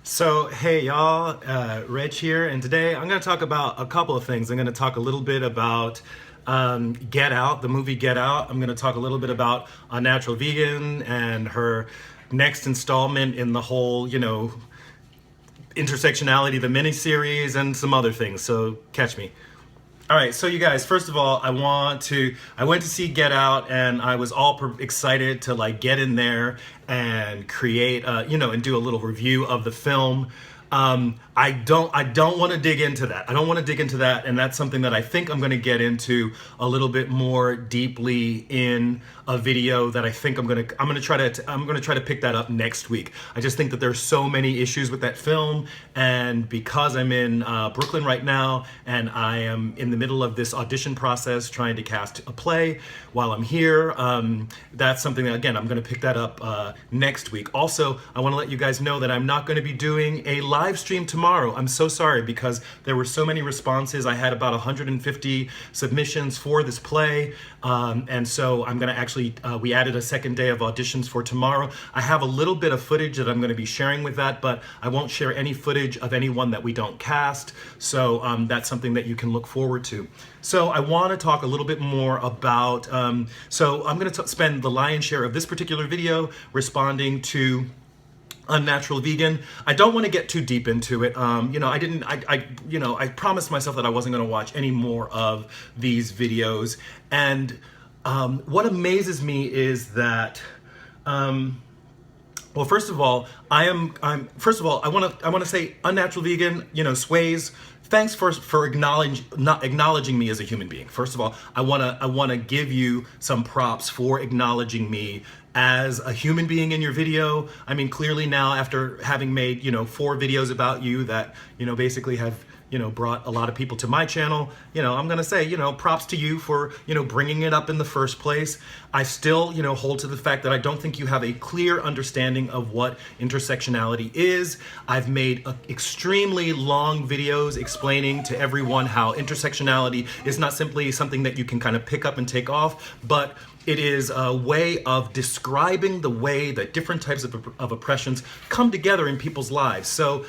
So, hey y'all, Reg here, and today I'm going to talk about a couple of things. I'm going to talk a little bit about Get Out, the movie Get Out. I'm going to talk a little bit about Unnatural Vegan and her next installment in the whole, intersectionality, the miniseries, and some other things. So, catch me. All right, so you guys, first of all, I went to see Get Out, and I was all excited to get in there and create, and do a little review of the film. I don't want to dig into that. I don't want to dig into that, and that's something that I think I'm going to get into a little bit more deeply in a video that I think I'm going to try to pick that up next week. I just think that there's so many issues with that film, and because I'm in Brooklyn right now, and I am in the middle of this audition process trying to cast a play while I'm here, that's something that, again, I'm going to pick that up next week. Also, I want to let you guys know that I'm not going to be doing a live stream tomorrow. I'm so sorry because there were so many responses. I had about 150 submissions for this play, and so I'm going to actually, we added a second day of auditions for tomorrow. I have a little bit of footage that I'm going to be sharing with that, but I won't share any footage of anyone that we don't cast, so that's something that you can look forward to. So I want to talk a little bit more about, so I'm going to spend the lion's share of this particular video responding to Unnatural Vegan. I don't want to get too deep into it. I promised myself that I wasn't going to watch any more of these videos. And what amazes me is that, well, first of all, I want to say Unnatural Vegan, Sways. Thanks for acknowledging me as a human being. First of all, I want to give you some props for acknowledging me as a human being in your video. I mean, clearly now, after having made 4 videos about you that basically have brought a lot of people to my channel, I'm gonna say, props to you for, bringing it up in the first place. I still, hold to the fact that I don't think you have a clear understanding of what intersectionality is. I've made extremely long videos explaining to everyone how intersectionality is not simply something that you can kind of pick up and take off, but it is a way of describing the way that different types of oppressions come together in people's lives. So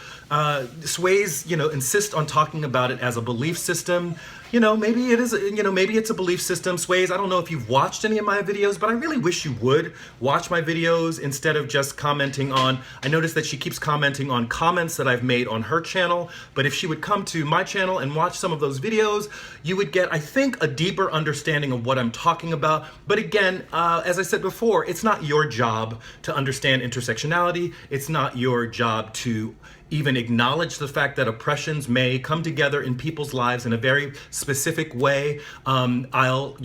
Sways, insist on talking about it as a belief system. Maybe it is, maybe it's a belief system. Sways, I don't know if you've watched any of my videos, but I really wish you would watch my videos instead of just commenting on, I noticed that she keeps commenting on comments that I've made on her channel, but if she would come to my channel and watch some of those videos, you would get, I think, a deeper understanding of what I'm talking about. But again, as I said before, it's not your job to understand intersectionality. It's not your job to even acknowledge the fact that oppressions may come together in people's lives in a very specific way. I'll,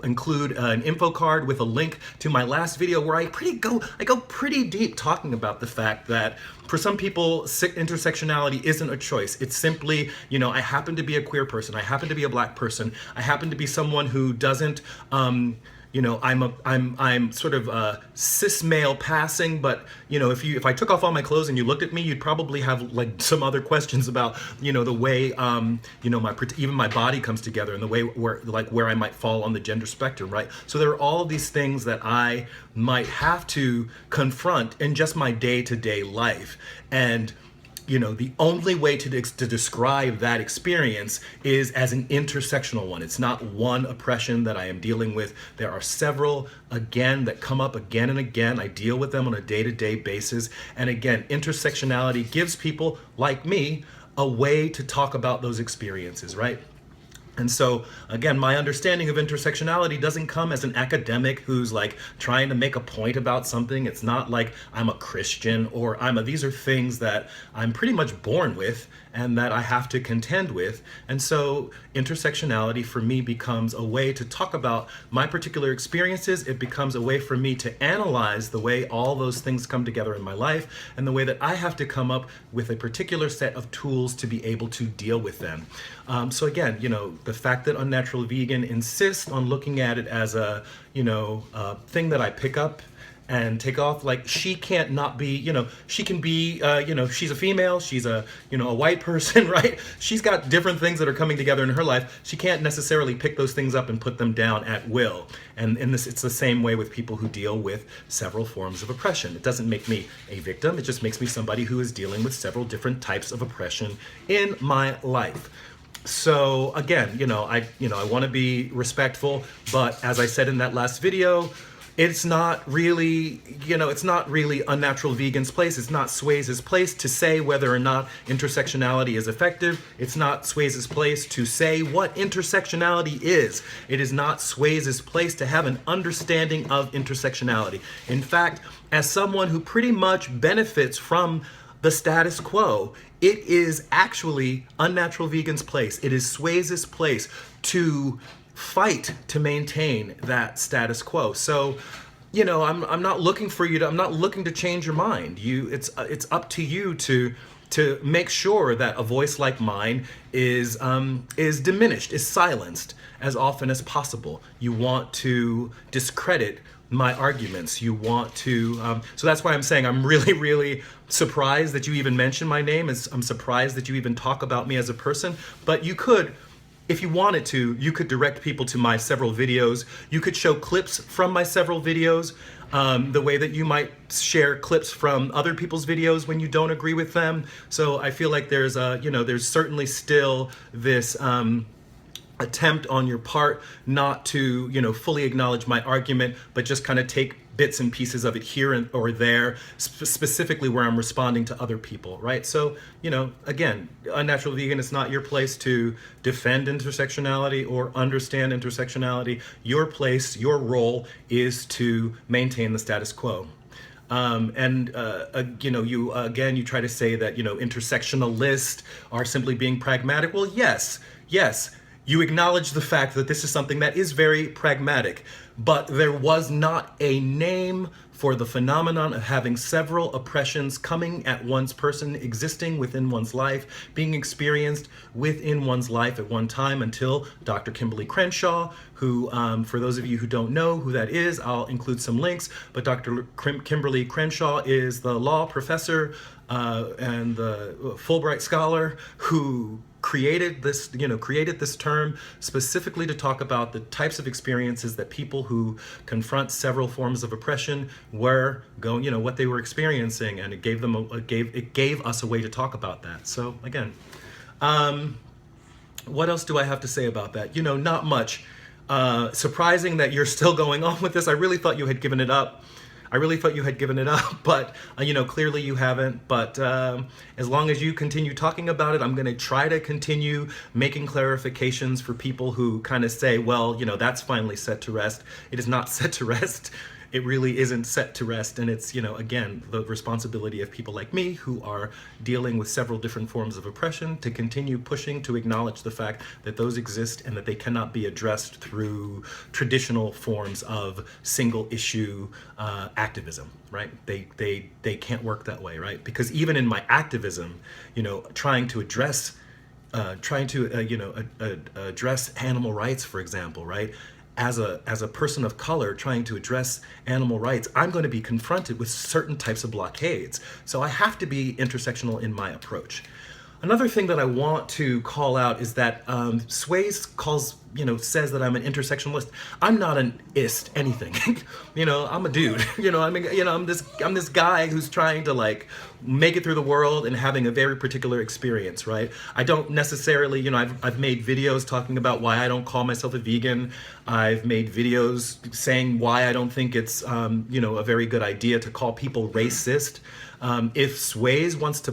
include an info card with a link to my last video where I go pretty deep talking about the fact that for some people, intersectionality isn't a choice. It's simply, I happen to be a queer person. I happen to be a black person. I happen to be someone who doesn't, I'm sort of a cis male passing, but if I took off all my clothes and you looked at me, you'd probably have some other questions about the way even my body comes together and the way where I might fall on the gender spectrum, right? So there are all of these things that I might have to confront in just my day-to-day life, and the only way to describe that experience is as an intersectional one. It's not one oppression that I am dealing with. There are several, again, that come up again and again. I deal with them on a day-to-day basis. And again, intersectionality gives people like me a way to talk about those experiences, right? And so, again, my understanding of intersectionality doesn't come as an academic who's trying to make a point about something. It's not like I'm a Christian or these are things that I'm pretty much born with and that I have to contend with. And so intersectionality for me becomes a way to talk about my particular experiences. It becomes a way for me to analyze the way all those things come together in my life and the way that I have to come up with a particular set of tools to be able to deal with them. So again, the fact that Unnatural Vegan insists on looking at it as a, thing that I pick up and take off. Like, she can't not be, she can be, she's a female, she's a, a white person, right? She's got different things that are coming together in her life. She can't necessarily pick those things up and put them down at will. And in this, it's the same way with people who deal with several forms of oppression. It doesn't make me a victim. It just makes me somebody who is dealing with several different types of oppression in my life. So again, I want to be respectful, but as I said in that last video, it's not really, Unnatural Vegan's place. It's not Sway's place to say whether or not intersectionality is effective. It's not Sway's place to say what intersectionality is. It is not Sway's place to have an understanding of intersectionality. In fact, as someone who pretty much benefits from the status quo, it is actually Unnatural Vegan's place. It is Sway's place to fight to maintain that status quo. So, I'm not looking for you to, I'm not looking to change your mind. It's up to you to make sure that a voice like mine is diminished, is silenced as often as possible. You want to discredit my arguments. You want to, so that's why I'm saying I'm really, really surprised that you even mention my name. I'm surprised that you even talk about me as a person, but you could, if you wanted to, you could direct people to my several videos. You could show clips from my several videos, the way that you might share clips from other people's videos when you don't agree with them. So I feel like there's there's certainly still this attempt on your part not to, fully acknowledge my argument, but just kind of take bits and pieces of it here or there, specifically where I'm responding to other people, right? So, again, Unnatural Vegan, it's not your place to defend intersectionality or understand intersectionality. Your place, your role is to maintain the status quo. You try to say that, intersectionalists are simply being pragmatic. Well, yes. You acknowledge the fact that this is something that is very pragmatic, but there was not a name for the phenomenon of having several oppressions coming at one's person, existing within one's life, being experienced within one's life at one time until Dr. Kimberly Crenshaw, who, for those of you who don't know who that is, I'll include some links, but Dr. Kimberly Crenshaw is the law professor and the Fulbright scholar who created this term specifically to talk about the types of experiences that people who confront several forms of oppression were going, what they were experiencing, and it gave us a way to talk about that. So again, what else do I have to say about that? Not much. Surprising that you're still going on with this. I really thought you had given it up. But clearly you haven't. But as long as you continue talking about it, I'm going to try to continue making clarifications for people who kind of say, well, that's finally set to rest. It is not set to rest. It really isn't set to rest. And it's, again, the responsibility of people like me who are dealing with several different forms of oppression to continue pushing to acknowledge the fact that those exist and that they cannot be addressed through traditional forms of single issue activism, right? They can't work that way, right? Because even in my activism, trying to address animal rights, for example, right? As a person of color trying to address animal rights, I'm going to be confronted with certain types of blockades. So I have to be intersectional in my approach. Another thing that I want to call out is that Sway's says that I'm an intersectionalist. I'm not an ist anything. I'm a dude. I'm this guy who's trying to make it through the world and having a very particular experience, right? I don't necessarily, I've made videos talking about why I don't call myself a vegan. I've made videos saying why I don't think it's a very good idea to call people racist. If Sway's wants to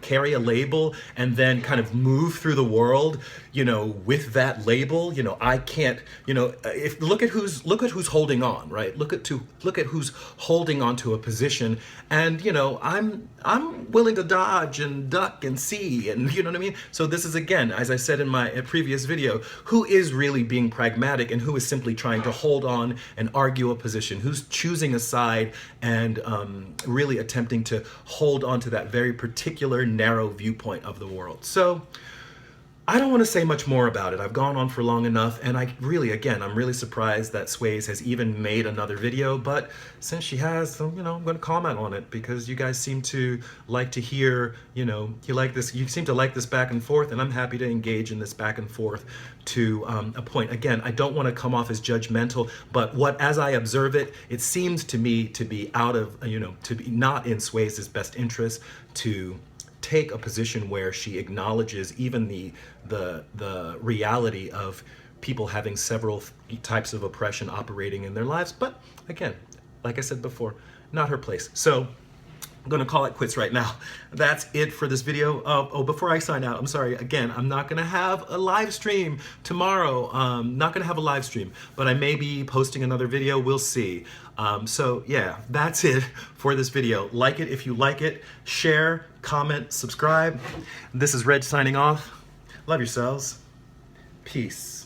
carry a label and then kind of move through the world, with that label, I can't, look at who's holding on, right? Look at who's holding on to a position, and I'm willing to dodge and duck and see, and you know what I mean? So this is, again, as I said in my previous video, who is really being pragmatic and who is simply trying to hold on and argue a position, who's choosing a side and really attempting to hold on to that very particular narrow viewpoint of the world. So I don't want to say much more about it. I've gone on for long enough, and I'm really surprised that Sways has even made another video, but since she has, so, I'm going to comment on it because you guys seem to like to hear, you seem to like this back and forth, and I'm happy to engage in this back and forth to a point. Again, I don't want to come off as judgmental, but as I observe it, it seems to me to be out of, to be not in Sways' best interest to take a position where she acknowledges even the reality of people having several types of oppression operating in their lives. But again, like I said before, not her place. So I'm gonna call it quits right now. That's it for this video. Before I sign out, I'm sorry, again, I'm not gonna have a live stream tomorrow. Not gonna have a live stream, but I may be posting another video, we'll see. So yeah, that's it for this video. Like it if you like it, share, comment, subscribe. This is Reg signing off. Love yourselves. Peace.